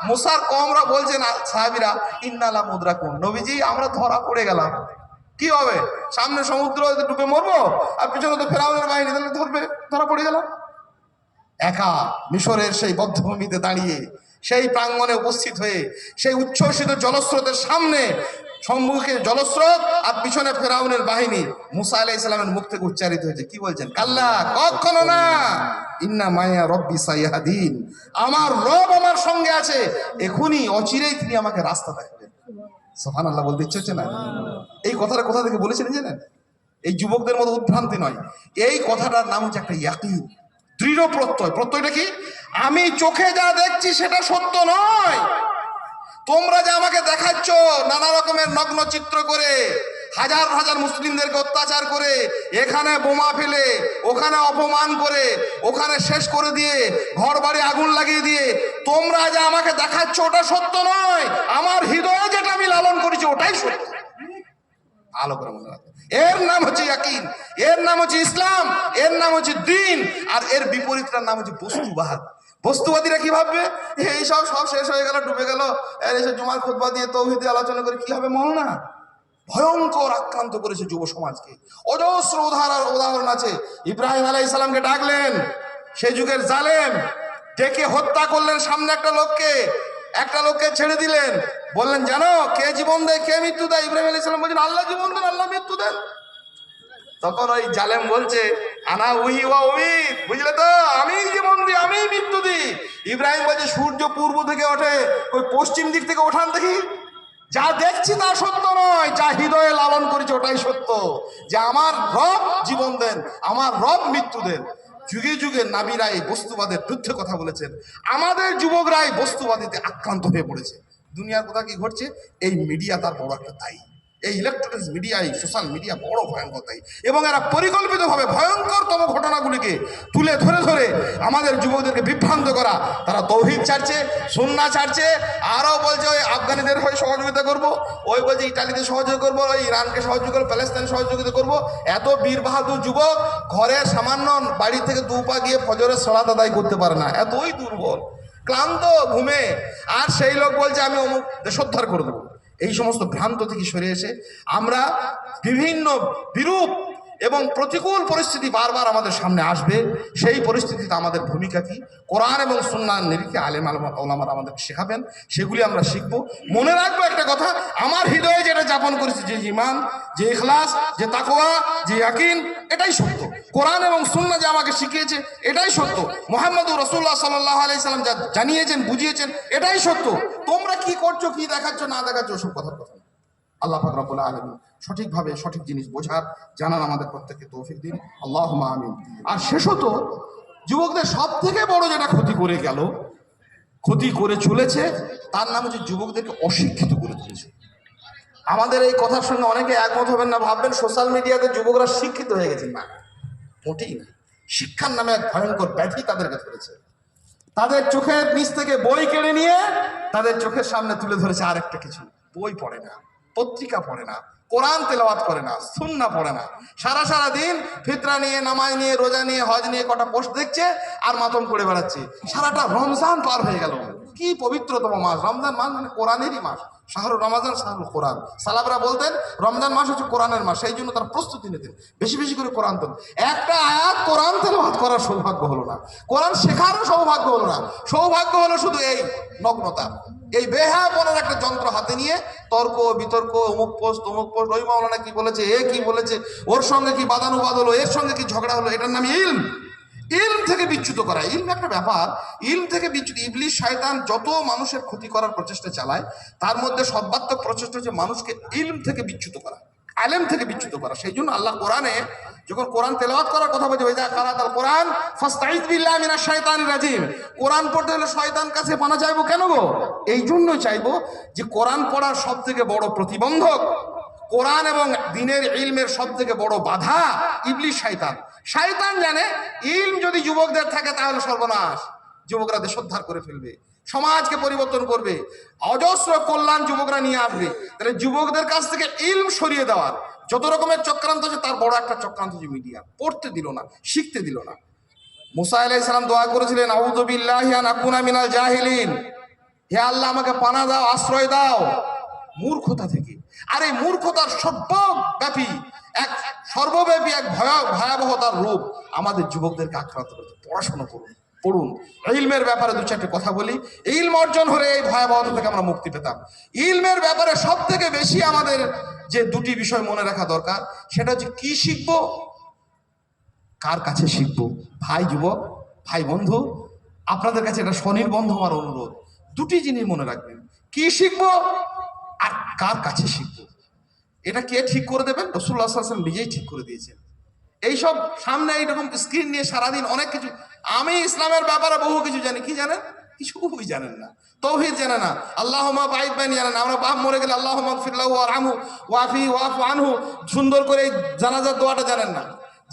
মুসার কমরা বলছেন সাহাবীরা ইন্নালা মুদরাকুন, নবীজি আমরা ধরা পড়ে গেলাম, কি হবে? সামনে সমুদ্র ডুবে মরবো, আর পিছনে তো ফেরাউনের বাহিনী, তাহলে ধরা পড়ে গেলাম। একা মিশরের সেই বধ্যভূমিতে দাঁড়িয়ে, সেই প্রাঙ্গণে উপস্থিত হয়ে, সেই উচ্ছ্বসিত জলস্রোতের সামনে, সম্মুখে জলস্রোত আর পিছনে ফেরাউনের বাহিনী, মুসা আলাইহিস সালামের মুখ থেকে উচ্চারিত হয়েছে, কি বলছেন? কাল্লা, কখনো না, ইন্না মায়া রব্বি সাইয়াহদিন, আমার রব আমার সঙ্গে আছে, এখনই অচিরেই তিনি আমাকে রাস্তা দেখাবেন। সুবহানাল্লাহ বলতে ইচ্ছে হচ্ছে না? এই কথাটা কোথা থেকে বলেছিলেন জানেন? এই যুবকদের মতো উদ্ভ্রান্তি নয়, এই কথাটার নাম হচ্ছে একটা ইয়াকিন, দৃঢ় প্রত্যয়। প্রত্যয়টা কি? আমি চোখে যা দেখছি সেটা সত্য নয়। তোমরা যে আমাকে দেখাচ্ছ নানা রকমের নগ্ন চিত্র করে, হাজার হাজার মুসলিমদেরকে অত্যাচার করে, এখানে বোমা ফেলে, ওখানে অপমান করে, ওখানে শেষ করে দিয়ে, ঘর বাড়ি আগুন লাগিয়ে দিয়ে তোমরা যে আমাকে দেখাচ্ছ ওটা সত্য নয়। আমার হৃদয়ে যেটা আমি লালন করেছি ওটাই সত্য। ভালো করে মনে রাখো, এর নাম হচ্ছে ইয়াকিন, এর নাম হচ্ছে ইসলাম, এর নাম হচ্ছে দ্বীন, আর এর বিপরীতটার নাম হচ্ছে বস্তুবাদ। বস্তুবাদীরা কি ভাববে? এই সব শেষ হয়ে গেল, ডুবে গেল, এসে জুমার খুতবা দিয়ে তৌহিদ আলোচনা করে কি হবে? মৌলানা ভয়ঙ্কর আক্রান্ত করেছে যুব সমাজকে। অজস্র উদাহরণ আছে। ইব্রাহিম আলাইহিস সালামকে ডাকলেন, সে যুগের জালেম, ডেকে হত্যা করলেন সামনে একটা লোককে ছেড়ে দিলেন, বললেন জানো কে জীবন দেয় কে মৃত্যু দেয়? ইব্রাহিম আলাইহিস সালাম বলছেন আল্লাহ জীবন দেন, আল্লাহ মৃত্যু দেন। তখন ওই জালেম বলছে আনা উহি ওয়া উমিত, বুঝলে তো, আমি জীবন দিই, আমি মৃত্যু দিই। ইব্রাহিম বলছে সূর্য পূর্ব থেকে ওঠে, ওই পশ্চিম দিক থেকে ওঠান দেখি। যা দেখছি তা সত্য নয়, যা হৃদয়ে লালন করেছে ওটাই সত্য, যে আমার রব জীবন দেন, আমার রব মৃত্যু দেন। যুগে যুগে নাবিরা এই বস্তুবাদের বিরুদ্ধে কথা বলেছেন, আমাদের যুবকরা এই বস্তুবাদীতে আক্রান্ত হয়ে পড়েছে। দুনিয়ার কথা কি ঘটছে? এই মিডিয়া তার বড় একটা দায়ী। এই ইলেকট্রনিক্স মিডিয়া, এই সোশ্যাল মিডিয়া বড় ভয়ঙ্কর দায়ী, এবং এরা পরিকল্পিতভাবে ভয়ঙ্করতম ঘটনাগুলিকে তুলে ধরে ধরে আমাদের যুবকদেরকে বিভ্রান্ত করা। তারা তৌহিদ ছাড়ছে, সুন্নাহ ছাড়ছে, আরও বলছে ওই আফগানিদের হয়ে সহযোগিতা করব, ওই বলছে ইটালিতে সহযোগিতা করবো, ওই ইরানকে সহযোগিতা করবো, প্যালেস্তাইনে সহযোগিতা করব। এত বীর বাহাদুর যুবক ঘরের সামান্য বাড়ি থেকে দুপা গিয়ে ফজরের সালাত আদায় করতে পারে না, এতই দুর্বল, ক্লান্ত ঘুমে। আর সেই লোক বলছে আমি অমুক দেশোদ্ধার করে দেবো। এই সমস্ত ভ্রান্ত থেকে সরে এসে আমরা, বিভিন্ন বিরূপ এবং প্রতিকূল পরিস্থিতি বারবার আমাদের সামনে আসবে, সেই পরিস্থিতিতে আমাদের ভূমিকা কি, কোরআন এবং সুন্নাহর নিরিখে আলেম ওলামারা আমাদেরকে শেখাবেন, সেগুলি আমরা শিখব। মনে রাখবো একটা কথা, আমার হৃদয়ে যেটা যাপন করেছে, যে ঈমান, যে ইখলাস, যে তাকওয়া, যে ইয়াকিন, এটাই সত্য। কোরআন এবং সুন্নাহ যে আমাকে শিখিয়েছে এটাই সত্য। মুহাম্মদুর রাসূলুল্লাহ সাল্লাল্লাহু আলাইহি সাল্লাম যা জানিয়েছেন, বুঝিয়েছেন, এটাই সত্য। তোমরা কি করছো, কি দেখাচ্ছ না দেখাচ্ছ, ওসব কথার কথা না। আল্লাহ পাক রব্বুল আলামিন সঠিকভাবে সঠিক জিনিস বোঝার, জানার আমাদের প্রত্যেককে তৌফিক দিন, আল্লাহুম্মা আমিন। আর শেষত যুবকদের সব থেকে বড় যেটা ক্ষতি করে গেল, ক্ষতি করে চলেছে, তার নাম হচ্ছে যুবকদেরকে অশিক্ষিত করে তুলেছে। আমাদের এই কথার সঙ্গে অনেকে একমত হবেন না, ভাববেন সোশ্যাল মিডিয়াতে যুবকরা শিক্ষিত হয়ে গেছে। না, মোটেই না। শিক্ষার নামে এক ভয়ঙ্কর ব্যাধি তাদেরকে ধরেছে। তাদের চোখের নিচ থেকে বই কেড়ে নিয়ে তাদের চোখের সামনে তুলে ধরেছে আরেকটা কিছু। বই পড়ে না, পত্রিকা পড়ে না, কোরআন তেলাওয়াত করে না, সুন্নাহ পড়ে না, সারা দিন ফিতরা নিয়ে, নামাজ নিয়ে, রোজা নিয়ে, হজ নিয়ে কটা পোস্ট দেখছে আর মাতম করে বেড়াচ্ছে। সারাটা রমজান পার হয়ে গেল, কি পবিত্রতম মাস রমজান মাস, মানে কোরআনেরই মাস, শাহরুর রমাজান শাহরুল কোরআন। সালাবরা বলতেন রমজান মাস হচ্ছে কোরআনের মাস, সেই জন্য তারা প্রস্তুতি নিতেন, বেশি বেশি করে কোরআন তেল। একটা আয়াত কোরআন তেলাওয়াত করার সৌভাগ্য হলো না, কোরআন শেখারও সৌভাগ্য হলো না। সৌভাগ্য হলো শুধু এই নগ্নতা, এই বেহায়াপনার একটা যন্ত্র হাতে নিয়ে তর্ক বিতর্ক, অমুক পোস্ট তমুক পোস্ট, ওই মাওলানা কি বলেছে, এ কি বলেছে, ওর সঙ্গে কি বাদানুবাদ হলো, এর সঙ্গে কি ঝগড়া হলো, এটার নাম ইলম। ইলম থেকে বিচ্যুত করা, ইলম একটা ব্যাপার, ইলম থেকে বিচ্যুত। ইবলিশ শয়তান যত মানুষের ক্ষতি করার প্রচেষ্টা চালায়, তার মধ্যে সর্বাত্মক প্রচেষ্টা হচ্ছে মানুষকে ইলম থেকে বিচ্যুত করা, আলেম থেকে বিচ্যুত করা। সেই জন্য আল্লাহ কোরআনে যখন কোরআন তেলাওয়াত করার কথা বলছে, ওইদা কারাতাল কোরআন ফাস্তাইজ বিল্লাহি মিনাশ শাইতানির রাজিম, কোরআন পড়তে হলে শয়তান কাছে পানা চাইবো কেন গো? এই জন্য চাইবো যে কোরআন পড়ার সব থেকে বড় প্রতিবন্ধক, কোরআন এবং দ্বীনের ইলমের সব থেকে বড় বাধা ইবলিশ শয়তান। শয়তান জানে ইলম যদি যুবকদের থাকে তাহলে সর্বনাশ, যুবকরা দেশোদ্ধার করে ফেলবে, সমাজকে পরিবর্তন করবে, অজস্র কল্যাণ যুবকরা নিয়ে আসবে। তাহলে যুবকদের কাছ থেকে ইলম সরিয়ে দেওয়ার যত রকমের চক্রান্ত আছে, তার বড় একটা চক্রান্ত যে মিডিয়া, পড়তে দিল না, শিখতে দিল না। মুসা আলাইহিস সালাম দোয়া করেছিলেন আউযু বিল্লাহি আন আকুনা মিনাল জাহিলিন, হে আল্লাহ আমাকে পানা দাও, আশ্রয় দাও মূর্খতা থেকে। আর এই মূর্খতার সর্বব্যাপী এক ভয়াবহতার রূপ আমাদের যুবকদেরকে আক্রান্ত করছে। পড়াশোনা পড়ুন। ইলমের ব্যাপারে দু চারটি কথা বলি। ইলম অর্জন হলে এই ভয়াবহতা থেকে আমরা মুক্তি পেতাম। ইলমের ব্যাপারে সব থেকে বেশি আমাদের যে দুটি বিষয় মনে রাখা দরকার, সেটা হচ্ছে কি শিখবো, কার কাছে শিখবো। ভাই যুবক, ভাই বন্ধু, আপনাদের কাছে এটা স্বনির্বন্ধ আমার অনুরোধ, দুটি জিনিস মনে রাখবেন, কি শিখবো আর কার কাছে শিখবো। এটা কে ঠিক করে দেবেন? রাসূলুল্লাহ সাল্লাল্লাহু আলাইহি ওয়াসাল্লাম নিজেই ঠিক করে দিয়েছেন। এইসব সামনে এইরকম স্ক্রিন নিয়ে সারাদিন অনেক কিছু, আমি ইসলামের ব্যাপারে বহু কিছু জানি, কি জানেন? কিছুই জানেন না। তৌহিদ জানে না, আল্লাহুম্মা বাঈদ বাইনি জানেন না। আমরা বাপ মরে গেলে আল্লাহুম্মা গফির লাহু ওয়ারহামহু ওয়াফি ওয়াফু আনহু সুন্দর করে এই জানাজার দোয়াটা জানেন না।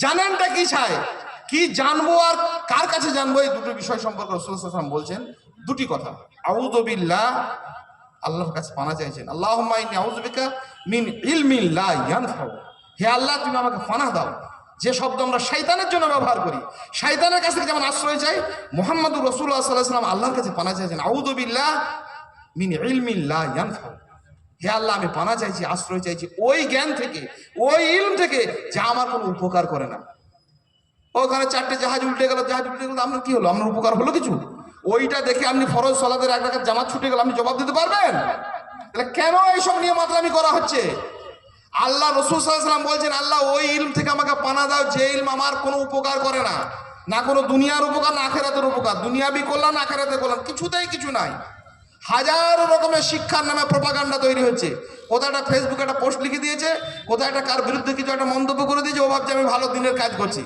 জানেনটা কি চাই, কি জানবো আর কার কাছে জানবো, এই দুটো বিষয় সম্পর্কে রাসূলুল্লাহ সাল্লাল্লাহু আলাইহি ওয়াসাল্লাম বলছেন দুটি কথা। আউযু বিল্লাহ, আল্লাহর কাছে পানা চাইছেন। আল্লাহুম্মা ইন্নী আউযু বিকা মিন ইলমিন লা ইয়ানফাউ। হে আল্লাহ, তুমি আমাকে পানাহ দাও। যে শব্দ আমরা শয়তানের জন্য ব্যবহার করি, শয়তানের কাছ থেকে যেমন আশ্রয় চাই, মুহাম্মদুর রাসূলুল্লাহ সাল্লাল্লাহু আলাইহি ওয়াসাল্লাম আল্লাহর কাছে পানা চাইছেন। আউযু বিল্লাহ মিন ইলমিন লা ইয়ানফাউ। হে আল্লাহ, আমি পানা চাইছি, আশ্রয় চাইছি ওই জ্ঞান থেকে, ওই ইলম থেকে যা আমার কোনো উপকার করে না। ওখানে চারটে জাহাজ উল্টে গেল, আপনার কি হলো? আপনার উপকার হলো কিছু? ওইটা দেখে আপনি ফরজ সালাতের এক রাকাত জামাত ছুটে গেল, আপনি জবাব দিতে পারবেন? তাহলে কেন এইসব নিয়ে মাতলামি করা হচ্ছে? আল্লাহ রাসূল সাল্লাল্লাহু আলাইহি ওয়াসাল্লাম বলছেন, আল্লাহ ওই ইলম থেকে আমাকে পানা দাও যে ইলম আমার কোনো উপকার করে না, না কোনো দুনিয়ার উপকার না আখিরাতের উপকার। দুনিয়াবি কল্যাণ, আখিরাতের কল্যাণ কিছুতেই কিছু নাই। হাজারো রকমের শিক্ষার নামে প্রপাগান্ডা তৈরি হচ্ছে। কোথাও একটা ফেসবুকে একটা পোস্ট লিখে দিয়েছে, কোথাও একটা কার বিরুদ্ধে কিছু একটা মন্তব্য করে দিয়েছে, ও ভাবছে আমি ভালো দিনের কাজ করছি।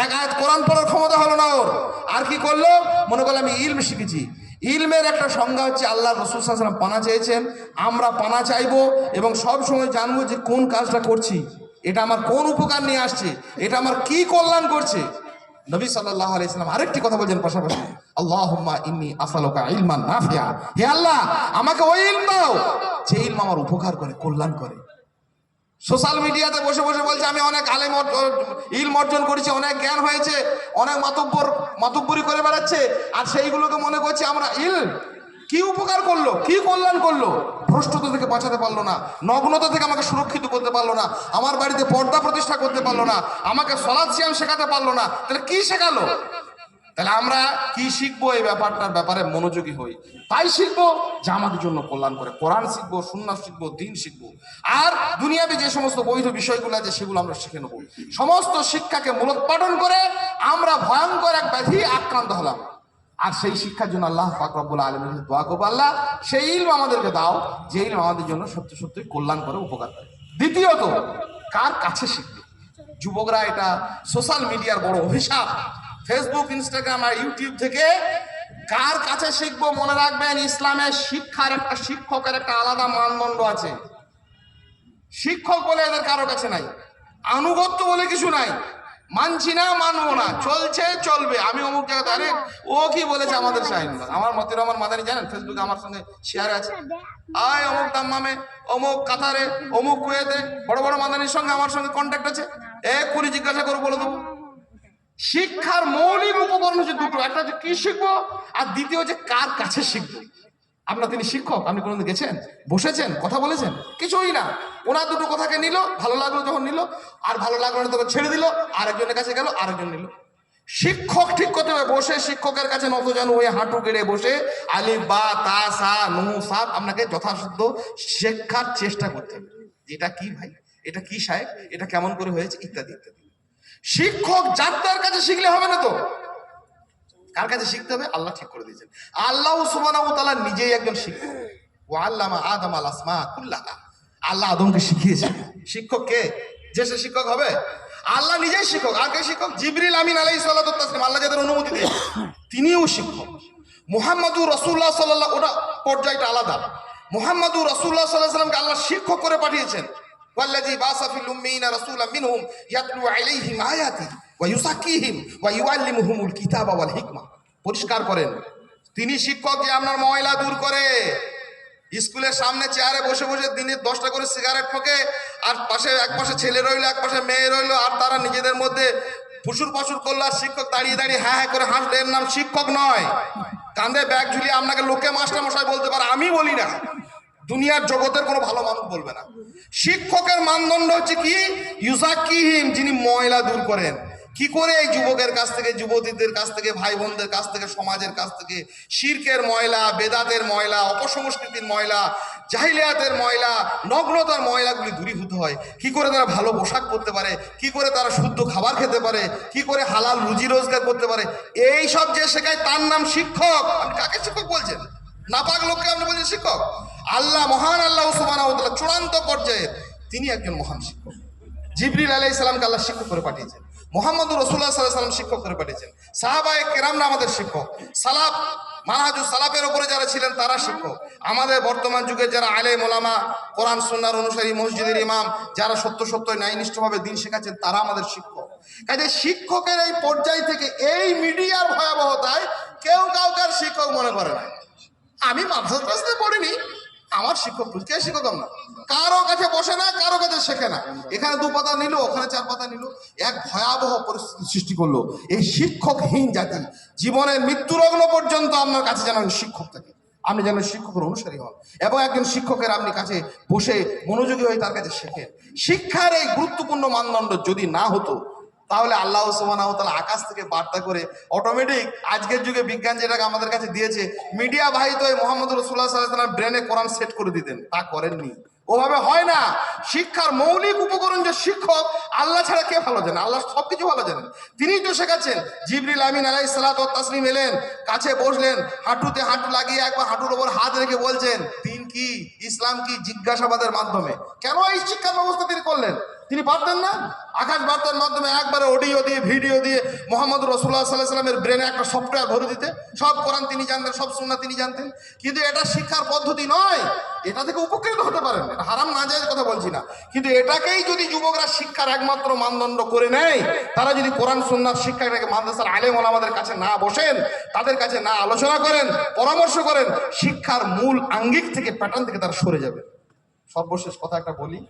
এক আয়াত কোরআন পড়ার ক্ষমতা হলো না ওর, আর কি করলো? মনে করলো আমি ইলম শিখেছি। ইলমের একটা সংজ্ঞা হচ্ছে, আল্লাহ রাসূল সাল্লাল্লাহু আলাইহি ওয়াসাল্লাম পানা চেয়েছেন, আমরা পানা চাইবো এবং সব সময় জানবো যে কোন কাজটা করছি, এটা আমার কোন উপকার নিয়ে আসছে, এটা আমার কি কল্যাণ করছে। নবী সাল্লাল্লাহু আলাইহি ওয়াসাল্লাম আরেকটি কথা বলছেন পাশাপাশি, আল্লাহুম্মা ইন্নী আসআলুকা ইলমান নাফিআ। হে আল্লাহ, আমাকে ওই ইলম দাও যে ইলম আমার উপকার করে, কল্যাণ করে। সোশ্যাল মিডিয়াতে বসে বসে বলছে আমি অনেক ইলম অর্জন করেছি, অনেক জ্ঞান হয়েছে, অনেক মাতব্বরি করে বেড়াচ্ছে, আর সেইগুলোকে মনে করছে আমরা ইলম। কি উপকার করলো, কি কল্যাণ করলো? ভ্রষ্টতা থেকে বাঁচাতে পারলো না, নগ্নতা থেকে আমাকে সুরক্ষিত করতে পারলো না, আমার বাড়িতে পর্দা প্রতিষ্ঠা করতে পারলো না, আমাকে সালাত সিয়াম শেখাতে পারলো না। তাহলে কি শেখালো? তাহলে আমরা কি শিখবো? এই ব্যাপারে মনোযোগী হই। তাই শিখবো যা আমাদের জন্য কল্যাণ করে। কোরআন শিখবো, সুন্নাহ শিখবো, দ্বীন শিখবো। আর দুনিয়াবি যে সমস্ত বৈধ বিষয়গুলো আছে সেগুলো আমরা শিখে নেবো। সমস্ত শিক্ষাকে মূলোৎপাটন করে আমরা ভয়ঙ্কর এক ব্যাধি আক্রান্ত হলাম। আর সেই শিক্ষার জন্য আল্লাহ পাক রব্বুল আলামিনের দোয়া করবো, আল্লাহ সেই ইলম আমাদেরকে দাও যে ইলম আমাদের জন্য সত্যি সত্যি কল্যাণ করে, উপকার করে। দ্বিতীয়ত, কার কাছে শিখবে? যুবকরা, এটা সোশ্যাল মিডিয়ার বড় অভিশাপ। ফেসবুক, ইনস্টাগ্রাম আর ইউটিউব থেকে কার কাছে শিখবো? মনে রাখবেন, ইসলামের শিক্ষার একটা শিক্ষকের একটা আলাদা মানদণ্ড আছে। শিক্ষক বলে এদের কারো কাছে নাই, আনুগত্য বলে কিছু নাই। মানছি না, মানবো না, চলছে চলবে। আমি অমুক জায়গাতে, আরে ও কি বলেছে আমাদের শাহিন, আমার মতিউর রহমান মাদানী জানেন, ফেসবুকে আমার সঙ্গে শেয়ার আছে, আয় অমুক দাম্মামে, অমুক কাতারে, অমুক কুয়েতে বড় বড় মাদানির সঙ্গে আমার সঙ্গে কন্ট্যাক্ট আছে, এক্ষুনি জিজ্ঞাসা করে বলে দেবো। শিক্ষার মৌলিক উপকরণ হচ্ছে দুটো, একটা হচ্ছে কি শিখবো, আর দ্বিতীয় হচ্ছে কার কাছে শিখবো। আপনার তিনি শিক্ষক, আপনি কোনোদিন গেছেন, বসেছেন, কথা বলেছেন? কিছুই না। ওনার দুটো কথাকে নিল, ভালো লাগলো যখন নিল, আর ভালো লাগলো না তখন ছেড়ে দিল, আরেকজনের কাছে গেল, আরেকজন নিল। শিক্ষক ঠিক করতে হবে, বসে শিক্ষকের কাছে নত জানু হয়ে হাঁটু গেড়ে বসে আলিফ বা তা সা নুন সাদ আপনাকে যথাসাধ্য শেখার চেষ্টা করতে হবে। এটা কি ভাই, এটা কি সাহেব, এটা কেমন করে হয়েছে, ইত্যাদি ইত্যাদি। শিক্ষক যার কাছে শিখলে হবে না তো, কার কাছে শিখতে হবে? আল্লাহ ঠিক করে দিয়েছেন। আল্লাহ সুবহানাহু ওয়া তাআলা নিজেই একজন শিক্ষক। ওয়া আল্লামা আদম আল আসমা কুল্লাহা। আল্লাহ আদমকে শিখিয়েছেন। শিক্ষক কে? যে সে শিক্ষক হবে? আল্লাহ নিজেই শিক্ষক। আর কে শিক্ষক? জিবরিল আমিন আলাইহিস সালাতু ওয়াস সালাম, আল্লাহ যাদের অনুমতি দেন তিনিও শিক্ষক। মুহাম্মাদুর রাসূলুল্লাহ সাল্লাল্লাহু, ওটা পর্যায়টা আলাদা। মুহাম্মাদুর রাসূলুল্লাহ সাল্লাল্লাহু আলাইহি ওয়াসাল্লামকে আল্লাহ শিক্ষক করে পাঠিয়েছেন। ওয়াল্লাযী বাসা ফিল উম্মিয়িনা রাসূলাম মিনহুম ইয়াতলু আলাইহিম আয়াতি ওয়া ইউযাক্কিহিম ওয়া ইউআল্লিমুহুমুল কিতাবা ওয়াল হিকমা। পরিষ্কার করেন, তিনি শিক্ষক যে আপনার ময়লা দূর করে। স্কুলের সামনে চেয়ারে বসে বসে দিনে 10টা করে সিগারেট ঠোকে, আর এক পাশে ছেলে রইলো, এক পাশে মেয়ে রইলো, আর তারা নিজেদের মধ্যে ফুসুর ফাসুর করলো আর শিক্ষক দাঁড়িয়ে দাঁড়িয়ে হ্যাঁ হ্যাঁ করে হাসলে এর নাম শিক্ষক নয়। কাঁধে ব্যাগ ঝুলিয়ে আপনাকে লোকে মাস্টার মশাই বলতে পারে, আমি বলি না, দুনিয়ার জগতের কোনো ভালো মানুষ বলবে না। শিক্ষকের মানদণ্ড হচ্ছে কি, ইউজাক্কিহিম, যিনি ময়লা দূর করেন। কি করে এই যুবকের কাছ থেকে, যুবতীদের কাছ থেকে, ভাই বোনদের কাছ থেকে, সমাজের কাছ থেকে শিরকের ময়লা, বেদাতের ময়লা, অপসংস্কৃতির ময়লা, জাহিলিয়াতের ময়লা, নগ্নতার ময়লাগুলি দূরীভূত হয়। কি করে তারা ভালো পোশাক পরতে পারে, কি করে তারা শুদ্ধ খাবার খেতে পারে, কি করে হালাল রুজি রোজগার করতে পারে, এই সব যে শেখায় তার নাম শিক্ষক। আপনি কাকে শিক্ষক বলছেন? নাপাক লোককে আপনি বলছেন শিক্ষক? আল্লাহ, মহান আল্লাহ সুবহানাহু ওয়া তাআলা চূড়ান্ত পর্যায়ে তিনি একজন মহান শিক্ষক। জিবরিল আলাইহিস সালামকে আল্লাহ শিক্ষক করে পাঠিয়েছেন, মুহাম্মদুর রাসূলুল্লাহ সাল্লাল্লাহু আলাইহি ওয়াসাল্লাম শিক্ষক করে পাঠিয়েছেন, সাহাবায়ে কেরামরা আমাদের শিক্ষক, সালাফ মানহাজুস সালাফের উপরে যারা ছিলেন তারা শিক্ষক, আমাদের বর্তমান যুগে যারা আলেম ওলামা, কোরআন সুন্নাহর অনুসারী, মসজিদের ইমাম, যারা সত্য সত্য ন্যায়নিষ্ঠভাবে দিন শেখাচ্ছেন তারা আমাদের শিক্ষক। কাজে শিক্ষকের এই পর্যায় থেকে এই মিডিয়ার ভয়াবহতায় কেউ কাউকে আর শিক্ষক মনে করে না। আমি মাদ্রাসাতে পড়িনি, আমার শিক্ষক কে শিক্ষক? আমরা কারো কাছে বসে না, কারো কাছে শেখে না, এখানে 2 পাতা নিল, ওখানে 4 পাতা নিল, এক ভয়াবহ পরিস্থিতি সৃষ্টি করলো। এই শিক্ষকহীন জাতি জীবনের মৃত্যুলগ্ন পর্যন্ত আপনার কাছে যেন শিক্ষক থাকে, আপনি যেন শিক্ষকের অনুসারী হন এবং একজন শিক্ষকের আপনি কাছে বসে মনোযোগী হয়ে তার কাছে শেখেন। শিক্ষার এই গুরুত্বপূর্ণ মানদণ্ড যদি না হতো তাহলে আল্লাহ সুবহানাহু ওয়া তাআলা আকাশ থেকে বার্তা করে অটোমেটিক আজকের যুগে বিজ্ঞান যেটাকে আমাদের কাছে দিয়েছে, মিডিয়া ভাই তো এই মুহাম্মদ রাসূলুল্লাহ সাল্লাল্লাহু আলাইহি ওয়াসাল্লাম ব্রেনে কোরআন সেট করে দিতেন, তা করেননি। ওভাবে হয় না। শিক্ষার মৌলিক উপকরণ যে শিক্ষক, আল্লাহ ছাড়া কে ভালো জানে? আল্লাহ সবকিছু ভালো জানেন, তিনিই তো শেখাচ্ছেন। জিবরিল আমিন আলাইহিস সালাতু ওয়াত তাসলিম এলেন, কাছে বসলেন, হাঁটুতে হাঁটু লাগিয়ে একবার হাঁটুর ওপর হাত রেখে বলছেন দিন কি, ইসলাম কি, জিজ্ঞাসাবাদের মাধ্যমে। কেন এই শিক্ষার ব্যবস্থা তিনি করলেন? তিনি পারতেন না? আকাশ বার্তার মাধ্যমে একবারে অডিও দিয়ে, ভিডিও দিয়ে মুহাম্মদ রাসূলুল্লাহ সাল্লাল্লাহু আলাইহি ওয়াসাল্লামের ব্রেনে একটা সফটওয়্যার ভরে দিতে, সব কোরআন তিনি জানতেন, সব সুন্নাহ তিনি জানতেন। কিন্তু এটা শিক্ষার পদ্ধতি নয়, এটা থেকে উপকৃত হতে পারেন, এটা হারাম না জায়েজ কথা বলছি না, কিন্তু এটাকেই যদি যুবকরা শিক্ষার একমাত্র মানদণ্ড করে নেয়, তারা যদি কোরআন সুন্নাহর শিক্ষাটাকে মাদ্রাসার আলেম ওলামাদের কাছে না বসেন, তাদের কাছে না আলোচনা করেন, পরামর্শ করেন, শিক্ষার মূল আঙ্গিক থেকে, প্যাটার্ন থেকে তারা সরে যাবে। সর্বশেষ কথা একটা বলি,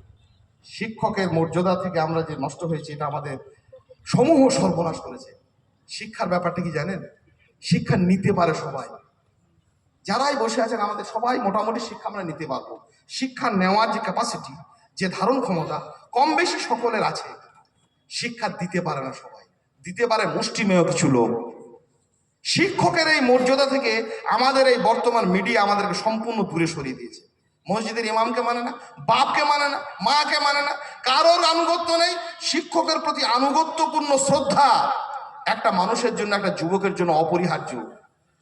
শিক্ষকের মর্যাদা থেকে আমরা যে নষ্ট হয়েছি, এটা আমাদের সমূহ সর্বনাশ করেছে। শিক্ষার ব্যাপারটা কি জানেন? শিক্ষা নিতে পারে সবাই, যারাই বসে আছেন আমাদের সবাই মোটামুটি শিক্ষা আমরা নিতে পারবো। শিক্ষা নেওয়ার যে ক্যাপাসিটি, যে ধারণ ক্ষমতা কম বেশি সকলের আছে। শিক্ষা দিতে পারে না সবাই, দিতে পারে মুষ্টিমেয় কিছু লোক। শিক্ষকের এই মর্যাদা থেকে আমাদের এই বর্তমান মিডিয়া আমাদেরকে সম্পূর্ণ দূরে সরিয়ে দিয়েছে। মসজিদের ইমামকে মানে না, বাপকে মানে না, মাকে মানে না, কারোর আনুগত্য নেই। শিক্ষকের প্রতি আনুগত্যপূর্ণ শ্রদ্ধা একটা মানুষের জন্য, একটা যুবকের জন্য অপরিহার্য।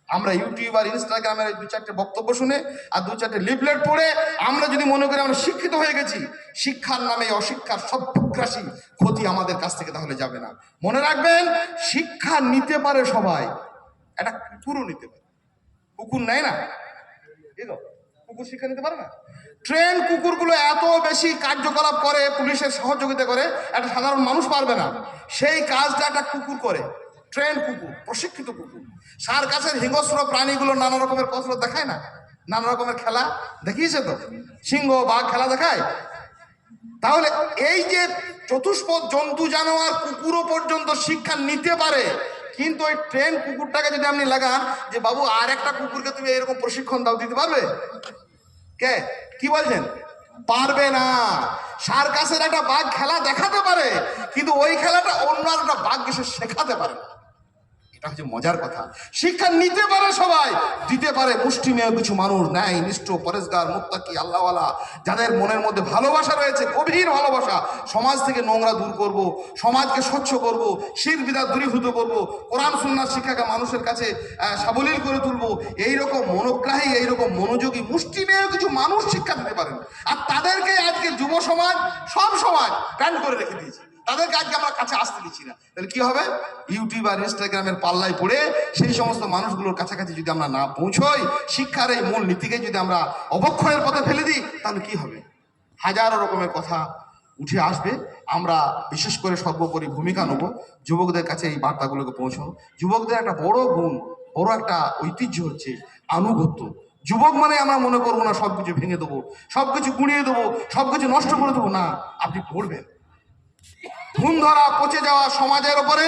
আমরা ইউটিউব আর ইনস্টাগ্রামের 2-4টে বক্তব্য শুনে আর 2-4টে লিফলেট পড়ে আমরা যদি মনে করি আমরা শিক্ষিত হয়ে গেছি, শিক্ষার নামে অশিক্ষার সর্বগ্রাসী ক্ষতি আমাদের কাছ থেকে তাহলে যাবে না। মনে রাখবেন, শিক্ষা নিতে পারে সবাই, একটা কুকুরও নিতে পারে। কুকুর নেয় না? কুকুর শিক্ষা নিতে পারে না? ট্রেন কুকুরগুলো এত বেশি কার্যকলাপ করে, পুলিশের সহযোগিতা করে, একটা সাধারণ মানুষ পারবে না। সেই কাজটা একটা কুকুর করে, ট্রেন কুকুর, প্রশিক্ষিত কুকুর। সার্কাসের হিংস্র প্রাণীগুলো নানা রকমের কসরত দেখায় না, নানা রকমের খেলা দেখিয়েছে তো, সিংহ বাঘ খেলা দেখায়। তাহলে এই যে চতুষ্পদ জন্তু জানোয়ার কুকুরও পর্যন্ত শিক্ষা নিতে পারে, কিন্তু ওই ট্রেন কুকুরটাকে যদি আপনি লাগান যে বাবু আর একটা কুকুরকে তুমি এরকম প্রশিক্ষণ দাও, দিতে পারবে? কে কি বলছেন? পারবে না। সার্কাসের একটা বাঘ খেলা দেখাতে পারে, কিন্তু ওই খেলাটা অন্য একটা বাঘকে সে শেখাতে পারে না। এটা হচ্ছে মজার কথা। শিক্ষা নিতে পারে সবাই, দিতে পারে মুষ্টিমেয় কিছু মানুষ, ন্যায় নিষ্ঠ, পরেশগার, মুত্তাকি, আল্লাহওয়ালা, যাদের মনের মধ্যে ভালোবাসা রয়েছে, গভীর ভালোবাসা। সমাজ থেকে নোংরা দূর করব, সমাজকে স্বচ্ছ করব, শিরক বিদআত দূরীভূত করব, কোরআন সুন্নাহর শিক্ষাকে মানুষের কাছে সাবলীল করে তুলব। এইরকম মনোগ্রাহী, এইরকম মনোযোগী মুষ্টিমেয় কিছু মানুষ শিক্ষা দিতে পারেন। আর তাদেরকে আজকে যুব সমাজ, সব সমাজ ব্যান করে রেখে দিয়েছে, তাদেরকে আজকে আমরা কাছে আসতে দিচ্ছি না। তাহলে কি হবে? ইউটিউব আর ইনস্টাগ্রামের পাল্লায় পড়ে সেই সমস্ত মানুষগুলোর কাছাকাছি যদি আমরা না পৌঁছই, শিক্ষার এই মূল নীতিকে যদি আমরা অবক্ষয়ের পথে ফেলে দিই, তাহলে কি হবে? হাজারো রকমের কথা উঠে আসবে। আমরা বিশেষ করে সর্বোপরি ভূমিকা নেব যুবকদের কাছে এই বার্তাগুলোকে পৌঁছানো। যুবকদের একটা বড় গুণ, বড় একটা ঐতিহ্য হচ্ছে আনুগত্য। যুবক মানে আমরা মনে করবো না সবকিছু ভেঙে দেবো, সবকিছু গুঁড়িয়ে দেবো, সবকিছু নষ্ট করে দেবো। না, আপনি পড়বেন, ধুমধরা পচে যাওয়া সমাজের উপরে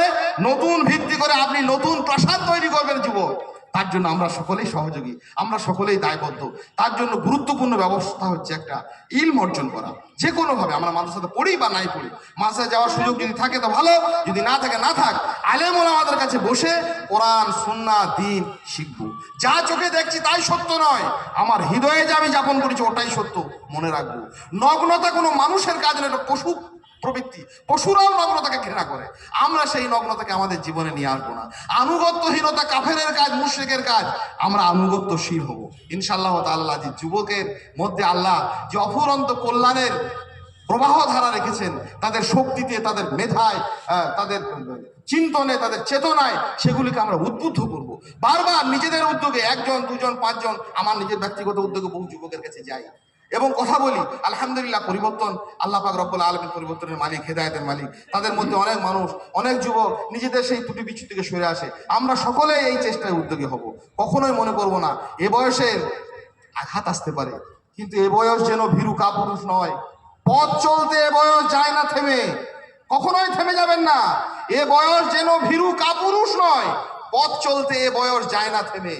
নতুন ভিত্তি করে আপনি নতুন প্রাসাদ তৈরি করবেন যুবক। তার জন্য আমরা সকলেই সহযোগী, আমরা সকলেই দায়বদ্ধ। তার জন্য গুরুত্বপূর্ণ ব্যবস্থা হচ্ছে একটা ইলম অর্জন করা। যে কোনোভাবে আমরা মাদ্রাসাতে পড়ি বা নাই পড়ি, মাদ্রাসায় যাওয়ার সুযোগ যদি থাকে তো ভালো, যদি না থাকে না থাক, আলেম ওলামাদের কাছে বসে কোরআন সুন্নাহ দ্বীন শিখবো। যা চোখে দেখছি তাই সত্য নয়, আমার হৃদয়ে যে আমি যাপন করেছি ওটাই সত্য মনে রাখবো। নগ্নতা কোনো মানুষের কাজ নয়, এটা পশু প্রবৃত্তি। পশুরাও নগ্নতাকে ঘৃণা করে, আমরা সেই নগ্নতাকে আমাদের জীবনে নিয়ে আসবো না। আনুগত্যহীনতা কাফেরের কাজ, মুশরিকের কাজ, আমরা আনুগত্যশীল হব ইনশাআল্লাহ তাআলা। যে যুবকের মধ্যে আল্লাহ যে অফুরন্ত কল্যাণের প্রবাহ ধারা রেখেছেন, তাদের শক্তিতে, তাদের মেধায়, তাদের চিন্তনে, তাদের চেতনায়, সেগুলিকে আমরা উদ্বুদ্ধ করব। বারবার নিজেদের উদ্যোগে, একজন দুজন পাঁচজন, আমার নিজের ব্যক্তিগত উদ্যোগে বহু যুবকের কাছে যাই এবং কথা বলি। আলহামদুলিল্লাহ, পরিবর্তন আল্লাহ পাক রব্বুল আলামিন পরিবর্তনের মালিক, হেদায়েতের মালিক। তাদের মধ্যে অনেক মানুষ, অনেক যুবক নিজেদের সেই ত্রুটি বিচ্যুতি থেকে সরে আসে। আমরা সকলেই এই চেষ্টায় উদ্যোগী হব। কখনোই মনে করব না এ বয়সের আঘাত আসতে পারে, কিন্তু এ বয়স যেন ভীরু কাপুরুষ নয়। পথ চলতে এ বয়স যায় না থেমে, কখনোই থেমে যাবেন না। এ বয়স যেন ভীরু কাপুরুষ নয়, পথ চলতে এ বয়স যায় না থেমে।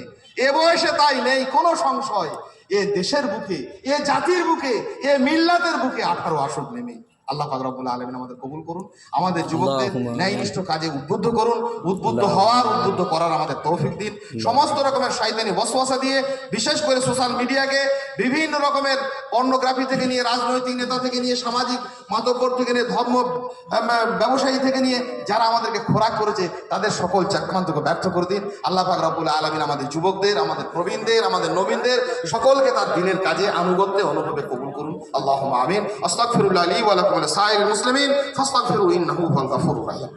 এ বয়সে তাই নেই কোনো সংশয়, এ দেশের বুকে, এ জাতির বুকে, এ মিল্লাতের বুকে 18 আসর নেমে। আল্লাহ পাক রব্বুল আলামিন আমাদের কবুল করুন, আমাদের যুবকদের ন্যায়নিষ্ঠ কাজে উদ্বুদ্ধ করুন, উদ্বুদ্ধ হওয়ার, উদ্বুদ্ধ করার আমাদের তৌফিক দিন। সমস্ত রকমের শয়তানি ওয়াসওয়াসা দিয়ে, বিশেষ করে সোশ্যাল মিডিয়াকে বিভিন্ন রকমের পর্নোগ্রাফি থেকে নিয়ে, রাজনৈতিক নেতা থেকে নিয়ে, সামাজিক মাতব্বর থেকে নিয়ে, ধর্ম ব্যবসায়ী থেকে নিয়ে, যারা আমাদেরকে খোরাক করেছে, তাদের সকল চক্রান্তকে ব্যর্থ করে দিন। আল্লাহ পাক রব্বুল আলামিন আমাদের যুবকদের, আমাদের প্রবীণদের, আমাদের নবীনদের সকলকে তার দিনের কাজে আনুগত্যে অনুভবে কবুল করুন। আল্লাহুম্মা আমিন। আস্তাগফিরুল্লাহ লি ওয়া লাকুম ওয়া লিসাইরিল মুসলিমিন ফাস্তাগফিরু ইন্নাহু হুয়াল গাফুরুর রাহিম।